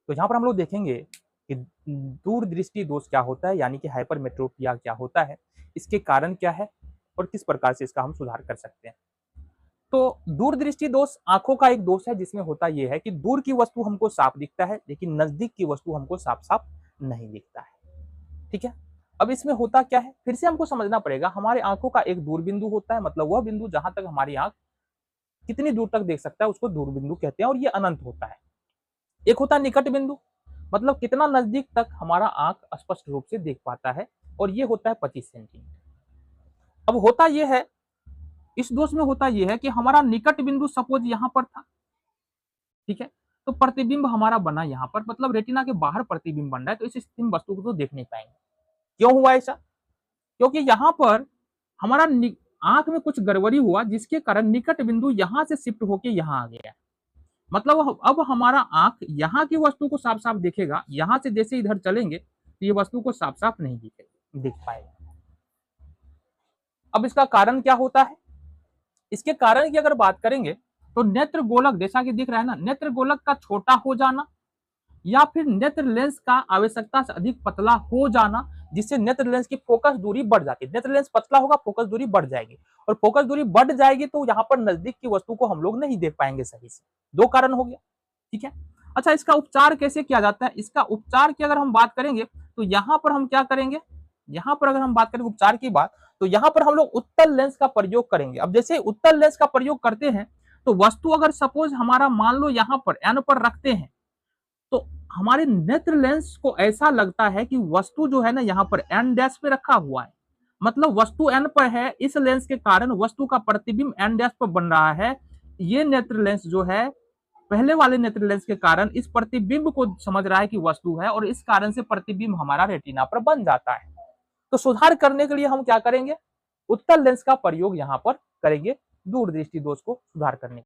तो यहाँ पर हम लोग देखेंगे कि दूरदृष्टि दोष क्या होता है, यानी कि हाइपरमेट्रोपिया क्या होता है, इसके कारण क्या है और किस प्रकार से इसका हम सुधार कर सकते हैं। तो दूरदृष्टि दोष आंखों का एक दोष है, जिसमें होता यह है कि दूर की वस्तु हमको साफ दिखता है, लेकिन नजदीक की वस्तु हमको साफ साफ नहीं दिखता है। ठीक है, अब इसमें होता क्या है, फिर से हमको समझना पड़ेगा। हमारे आंखों का एक दूर बिंदु होता है, मतलब वह बिंदु जहां तक हमारी आंख कितनी दूर तक देख सकता है उसको दूर बिंदु कहते हैं, और ये अनंत होता है। एक होता है निकट बिंदु, मतलब कितना नजदीक तक हमारा आंख स्पष्ट रूप से देख पाता है, और ये होता है 25 सेंटीमीटर। अब होता यह है, इस दोष में होता यह है कि हमारा निकट बिंदु सपोज यहां पर था, ठीक है, तो प्रतिबिंब हमारा बना यहां पर, मतलब रेटिना के बाहर प्रतिबिंब बन रहा है, तो इस स्थिति में वस्तु को तो देख नहीं पाएंगे। क्यों हुआ ऐसा? क्योंकि यहां पर हमारा आंख में कुछ गड़बड़ी हुआ, जिसके कारण निकट बिंदु यहां से शिफ्ट होकर यहां आ गया। मतलब अब हमारा आंख यहाँ की वस्तु को साफ साफ देखेगा, यहां से जैसे इधर चलेंगे तो ये वस्तु को साफ साफ नहीं दिख पाएगा। अब इसका कारण क्या होता है? इसके कारण की अगर बात करेंगे तो नेत्र गोलक, जैसा कि दिख रहा है ना, नेत्र गोलक का छोटा हो जाना, या फिर नेत्र लेंस का आवश्यकता से अधिक पतला हो जाना, जिससे नेत्र लेंस की फोकस दूरी बढ़ जाती है। नेत्र लेंस पतला होगा, फोकस दूरी बढ़ जाएगी, और फोकस दूरी बढ़ जाएगी तो यहाँ पर नजदीक की वस्तु को हम लोग नहीं देख पाएंगे सही से। दो कारण हो गया, ठीक है। अच्छा, इसका उपचार कैसे किया जाता है? इसका उपचार की अगर हम बात करेंगे तो यहाँ पर हम क्या करेंगे, यहाँ पर अगर हम बात करें उपचार की बात, तो यहाँ पर हम लोग उत्तल लेंस का प्रयोग करेंगे। अब जैसे उत्तल लेंस का प्रयोग करते हैं तो वस्तु अगर सपोज हमारा मान लो यहाँ पर एन पर रखते हैं, तो हमारे नेत्र लेंस को ऐसा लगता है कि वस्तु जो है ना यहाँ पर एन डैश पे रखा हुआ है, मतलब वस्तु एन पर है, इस लेंस के कारण वस्तु का प्रतिबिंब एन डैश पर बन रहा है। ये नेत्र लेंस जो है पहले वाले नेत्र लेंस के कारण इस प्रतिबिंब को समझ रहा है कि वस्तु है, और इस कारण से प्रतिबिंब हमारा रेटिना पर बन जाता है। तो सुधार करने के लिए हम क्या करेंगे? उत्तल लेंस का प्रयोग यहाँ पर करेंगे दूरदृष्टि दोष को सुधार करने।